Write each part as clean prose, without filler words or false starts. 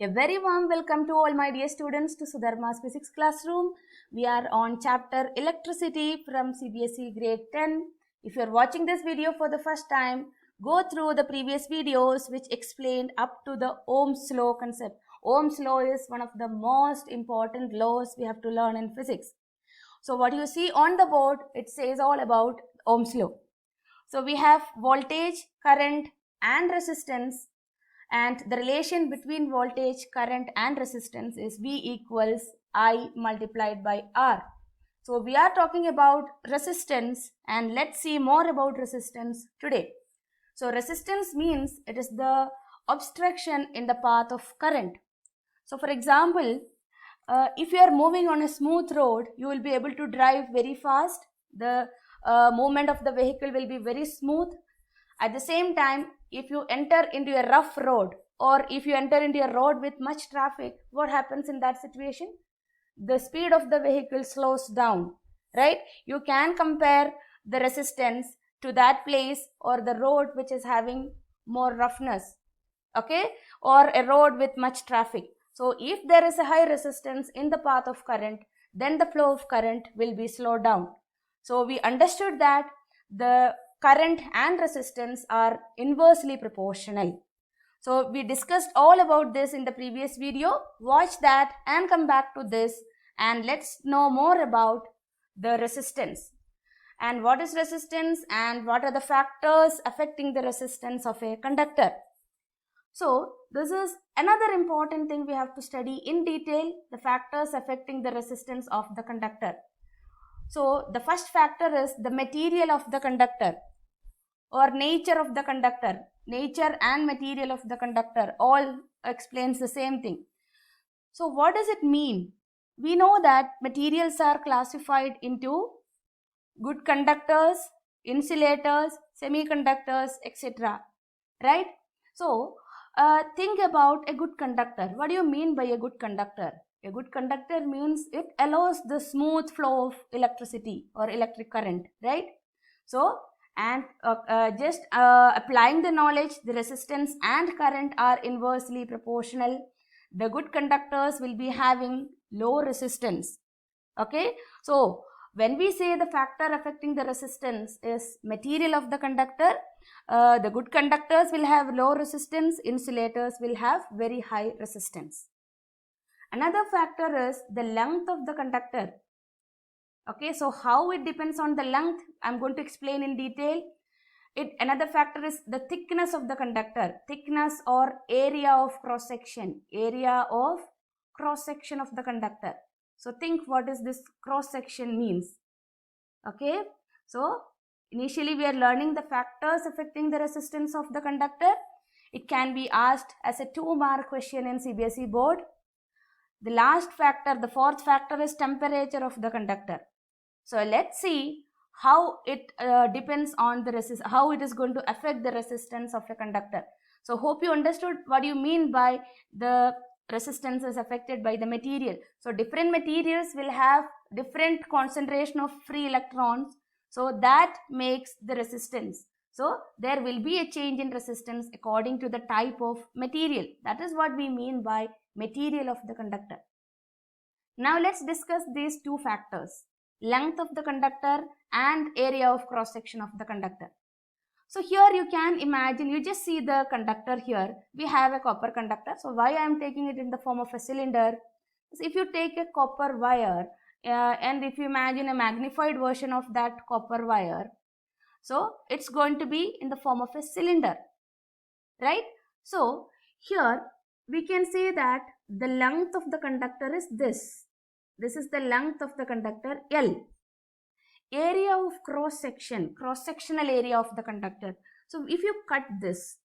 A very warm welcome to all my dear students to Sudharma's Physics Classroom. We are on chapter Electricity from CBSE Grade 10. If you are watching this video for the first time, go through the previous videos which explained up to the Ohm's law concept. Ohm's law is one of the most important laws we have to learn in physics. So what you see on the board, it says all about Ohm's law. So we have voltage, current and resistance, and the relation between voltage, current and resistance is V equals I multiplied by R. So we are talking about resistance, and let's see more about resistance today. So resistance means it is the obstruction in the path of current. So for example, if you are moving on a smooth road, you will be able to drive very fast. The movement of the vehicle will be very smooth. At the same time, if you enter into a rough road or if you enter into a road with much traffic, what happens in that situation? The speed of the vehicle slows down, right? You can compare the resistance to that place or the road which is having more roughness, okay, or a road with much traffic. So if there is a high resistance in the path of current, then the flow of current will be slowed down. So we understood that the current and resistance are inversely proportional. So we discussed all about this in the previous video. Watch that and come back to this and let's know more about the resistance. And what is resistance and what are the factors affecting the resistance of a conductor? So this is another important thing we have to study in detail, the factors affecting the resistance of the conductor. So the first factor is the material of the conductor or nature of the conductor. Nature and material of the conductor all explains the same thing. So what does it mean? We know that materials are classified into good conductors, insulators, semiconductors, etc. Right? So think about a good conductor. What do you mean by a good conductor? A good conductor means it allows the smooth flow of electricity or electric current, right? So, and just applying the knowledge, the resistance and current are inversely proportional. The good conductors will be having low resistance. Okay, so when we say the factor affecting the resistance is material of the conductor, the good conductors will have low resistance, insulators will have very high resistance. Another factor is the length of the conductor. Okay, so how it depends on the length, I'm going to explain in detail. Another factor is the thickness of the conductor, thickness or area of cross section, area of cross section of the conductor. So think what is this cross section means. Okay, so initially we are learning the factors affecting the resistance of the conductor. It can be asked as a 2-mark question in CBSE board. The last factor, the fourth factor is temperature of the conductor. So let's see how it depends on the how it is going to affect the resistance of a conductor. So hope you understood what you mean by the resistance is affected by the material. So different materials will have different concentration of free electrons. So that makes the resistance. So there will be a change in resistance according to the type of material. That is what we mean by material of the conductor. Now let's discuss these two factors, length of the conductor and area of cross section of the conductor. So here you can imagine, you just see the conductor here. We have a copper conductor. So why I am taking it in the form of a cylinder? So if you take a copper wire and if you imagine a magnified version of that copper wire, so it's going to be in the form of a cylinder, right? So here we can say that the length of the conductor is this. This is the length of the conductor L. Area of cross section, cross-sectional area of the conductor. So if you cut this,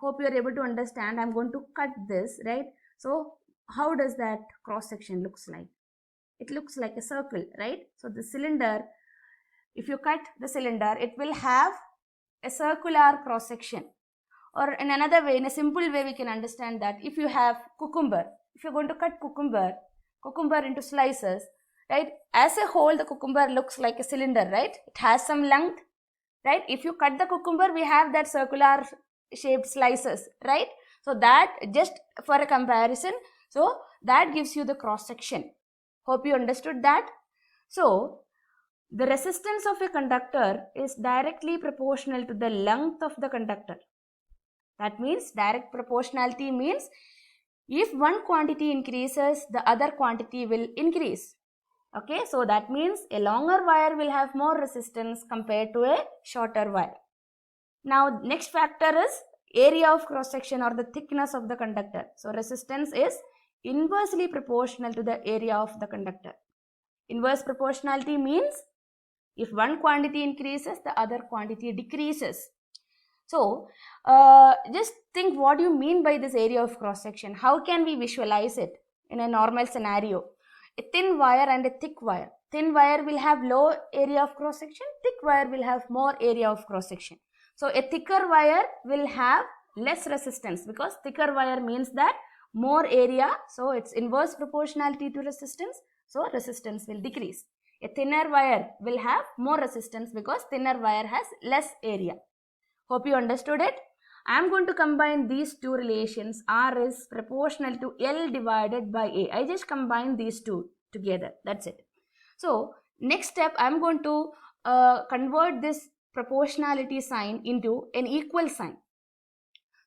hope you are able to understand. I'm going to cut this, right? So how does that cross section looks like? It looks like a circle, right? So the cylinder, if you cut the cylinder, it will have a circular cross section. Or in another way, in a simple way, we can understand that if you have cucumber, if you're going to cut cucumber into slices, right? As a whole, the cucumber looks like a cylinder, right? It has some length, right? If you cut the cucumber, we have that circular shaped slices, right? So that, just for a comparison, so that gives you the cross section. Hope you understood that. So the resistance of a conductor is directly proportional to the length of the conductor. That means direct proportionality means if one quantity increases, the other quantity will increase. Okay, so that means a longer wire will have more resistance compared to a shorter wire. Now next factor is area of cross section or the thickness of the conductor. So resistance is inversely proportional to the area of the conductor. Inverse proportionality means if one quantity increases, the other quantity decreases. So just think what you mean by this area of cross section. How can we visualize it in a normal scenario? A thin wire and a thick wire. Thin wire will have low area of cross section, thick wire will have more area of cross section. So a thicker wire will have less resistance because thicker wire means that more area, so it's inverse proportionality to resistance, so resistance will decrease. A thinner wire will have more resistance because thinner wire has less area. Hope you understood it. I am going to combine these two relations. R is proportional to L divided by A. I just combine these two together. That's it. So next step, I am going to convert this proportionality sign into an equal sign.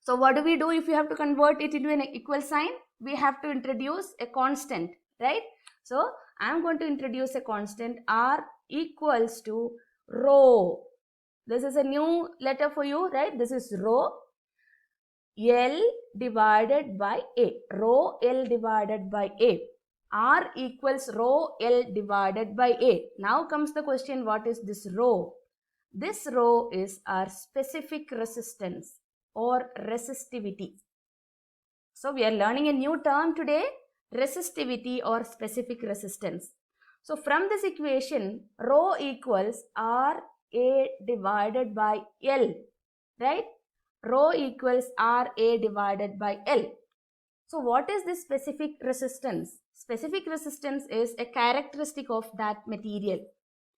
So what do we do if you have to convert it into an equal sign? We have to introduce a constant, right? So I am going to introduce a constant. R equals to rho. This is a new letter for you, right? This is rho L divided by A. Rho L divided by A. R equals rho L divided by A. Now comes the question, what is this rho? This rho is our specific resistance or resistivity. So we are learning a new term today, resistivity or specific resistance. So from this equation, rho equals R A divided by L, right? Rho equals R A divided by L. So what is this specific resistance? Specific resistance is a characteristic of that material.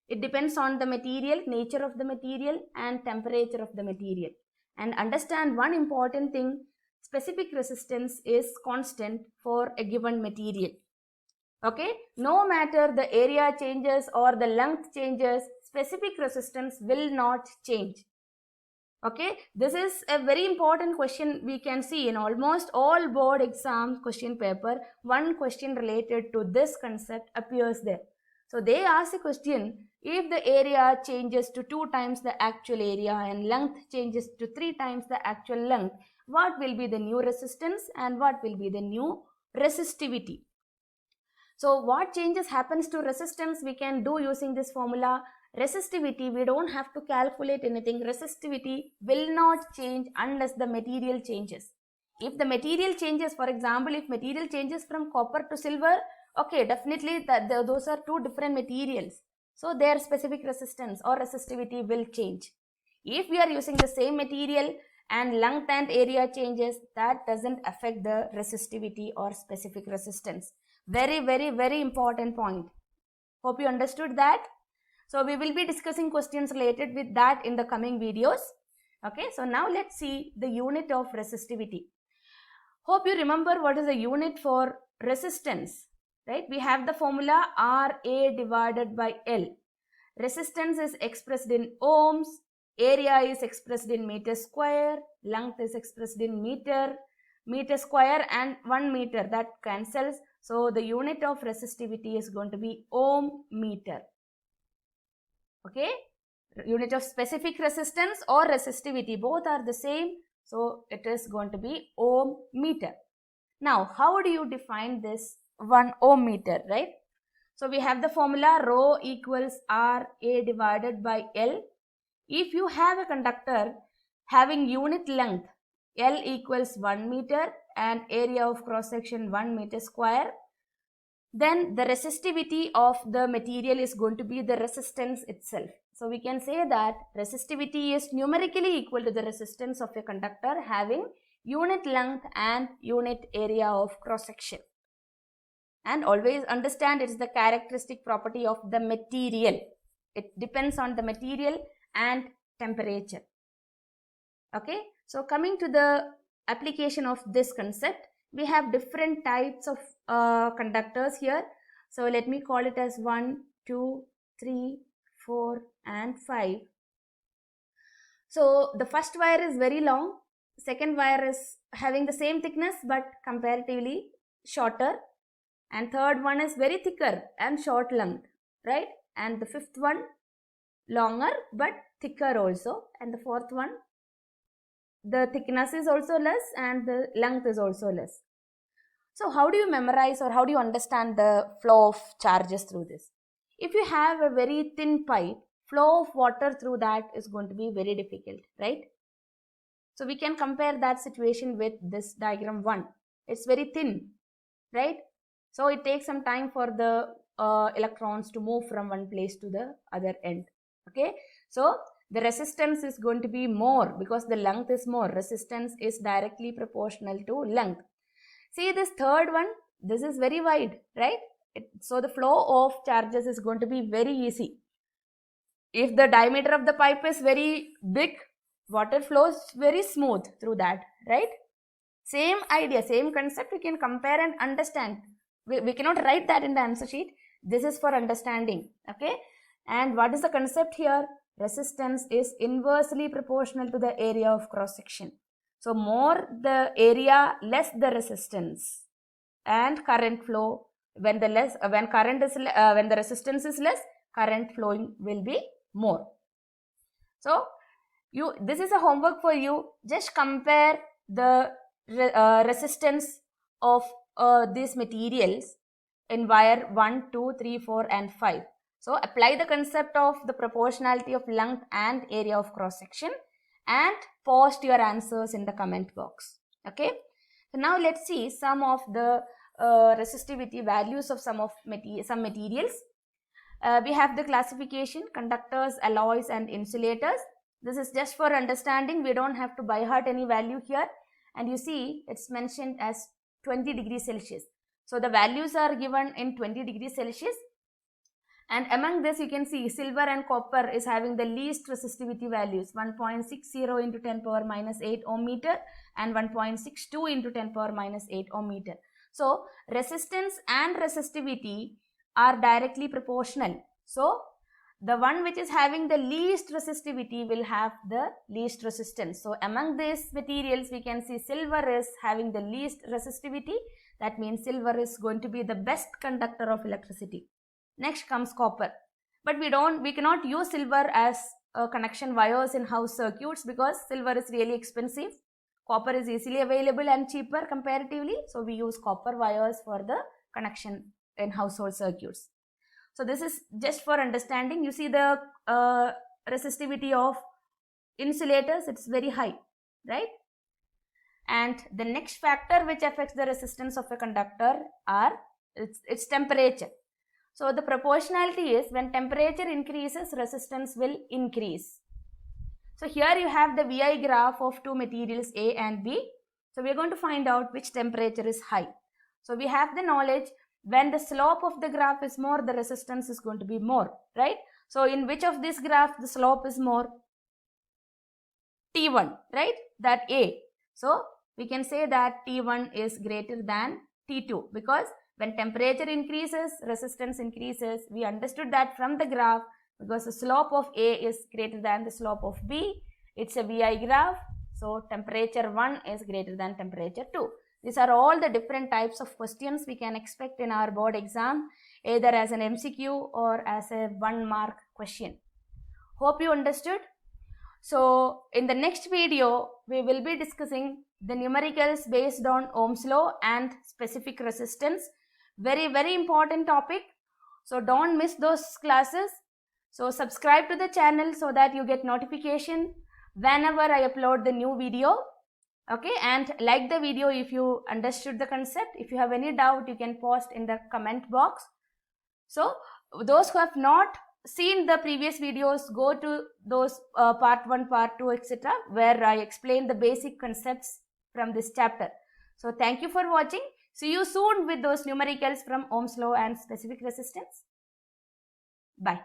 It depends on the material, nature of the material and temperature of the material. And understand one important thing, specific resistance is constant for a given material. Okay, no matter the area changes or the length changes, specific resistance will not change. Okay, this is a very important question we can see in almost all board exam question paper. One question related to this concept appears there. So they ask a question, if the area changes to 2 times the actual area and length changes to 3 times the actual length, what will be the new resistance and what will be the new resistivity? So what changes happens to resistance we can do using this formula. Resistivity, we don't have to calculate anything. Resistivity will not change unless the material changes. If the material changes, for example, if material changes from copper to silver, okay, definitely those are two different materials. So their specific resistance or resistivity will change. If we are using the same material and length and area changes, that doesn't affect the resistivity or specific resistance. Very, very, very important point. Hope you understood that. So we will be discussing questions related with that in the coming videos. Okay, so now let's see the unit of resistivity. Hope you remember what is the unit for resistance, right? We have the formula RA divided by L. Resistance is expressed in ohms, area is expressed in meter square, length is expressed in meter square and 1 meter, that cancels. So the unit of resistivity is going to be ohm meter. Okay, unit of specific resistance or resistivity, both are the same. So it is going to be ohm meter. Now, how do you define this 1 ohm meter, right? So we have the formula rho equals RA divided by L. If you have a conductor having unit length, L equals 1 meter and area of cross section 1 meter square, then the resistivity of the material is going to be the resistance itself. So we can say that resistivity is numerically equal to the resistance of a conductor having unit length and unit area of cross section. And always understand it is the characteristic property of the material. It depends on the material and temperature. Okay, so coming to the application of this concept, we have different types of conductors here. So let me call it as 1, 2, 3, 4 and 5. So the first wire is very long, second wire is having the same thickness but comparatively shorter, and third one is very thicker and short length, right? And the fifth one longer but thicker also, and the fourth one, the thickness is also less and the length is also less. So how do you memorize or how do you understand the flow of charges through this? If you have a very thin pipe, flow of water through that is going to be very difficult, right? So we can compare that situation with this diagram 1. It's very thin, right? So it takes some time for the electrons to move from one place to the other end. Okay, so the resistance is going to be more because the length is more. Resistance is directly proportional to length. See this third one, this is very wide, right? So the flow of charges is going to be very easy. If the diameter of the pipe is very big, water flows very smooth through that, right? Same idea, same concept, we can compare and understand. We cannot write that in the answer sheet. This is for understanding, okay? And what is the concept here? Resistance is inversely proportional to the area of cross section. So more the area, less the resistance. And current flow, when the resistance is less, current flowing will be more. So this is a homework for you. Just compare the resistance of these materials in wire 1, 2, 3, 4 and 5. So apply the concept of the proportionality of length and area of cross section and post your answers in the comment box. Okay. So now let's see some of the resistivity values of some materials. We have the classification: conductors, alloys and insulators. This is just for understanding. We don't have to by heart any value here. And you see it's mentioned as 20 degrees Celsius. So the values are given in 20 degrees Celsius. And among this you can see silver and copper is having the least resistivity values, 1.60 into 10 power minus 8 ohm meter and 1.62 into 10 power minus 8 ohm meter. So resistance and resistivity are directly proportional. So the one which is having the least resistivity will have the least resistance. So among these materials we can see silver is having the least resistivity. That means silver is going to be the best conductor of electricity. Next comes copper. But we cannot use silver as connection wires in house circuits because silver is really expensive. Copper is easily available and cheaper comparatively. So we use copper wires for the connection in household circuits. So this is just for understanding. You see the resistivity of insulators, it's very high, right? And the next factor which affects the resistance of a conductor are its temperature. So the proportionality is when temperature increases, resistance will increase. So here you have the VI graph of two materials A and B. So we are going to find out which temperature is high. So we have the knowledge when the slope of the graph is more, the resistance is going to be more, right? So in which of this graph the slope is more? T1, right? That A. So we can say that T1 is greater than T2 because when temperature increases, resistance increases. We understood that from the graph because the slope of A is greater than the slope of B. It's a VI graph. So temperature 1 is greater than temperature 2. These are all the different types of questions we can expect in our board exam, either as an MCQ or as a 1-mark question. Hope you understood. So in the next video, we will be discussing the numericals based on Ohm's law and specific resistance. Very, very important topic. So don't miss those classes. So subscribe to the channel so that you get notification whenever I upload the new video. Okay, and like the video if you understood the concept. If you have any doubt, you can post in the comment box. So those who have not seen the previous videos, go to those part 1, part 2, etc., where I explain the basic concepts from this chapter. So thank you for watching. See you soon with those numericals from Ohm's law and specific resistance. Bye.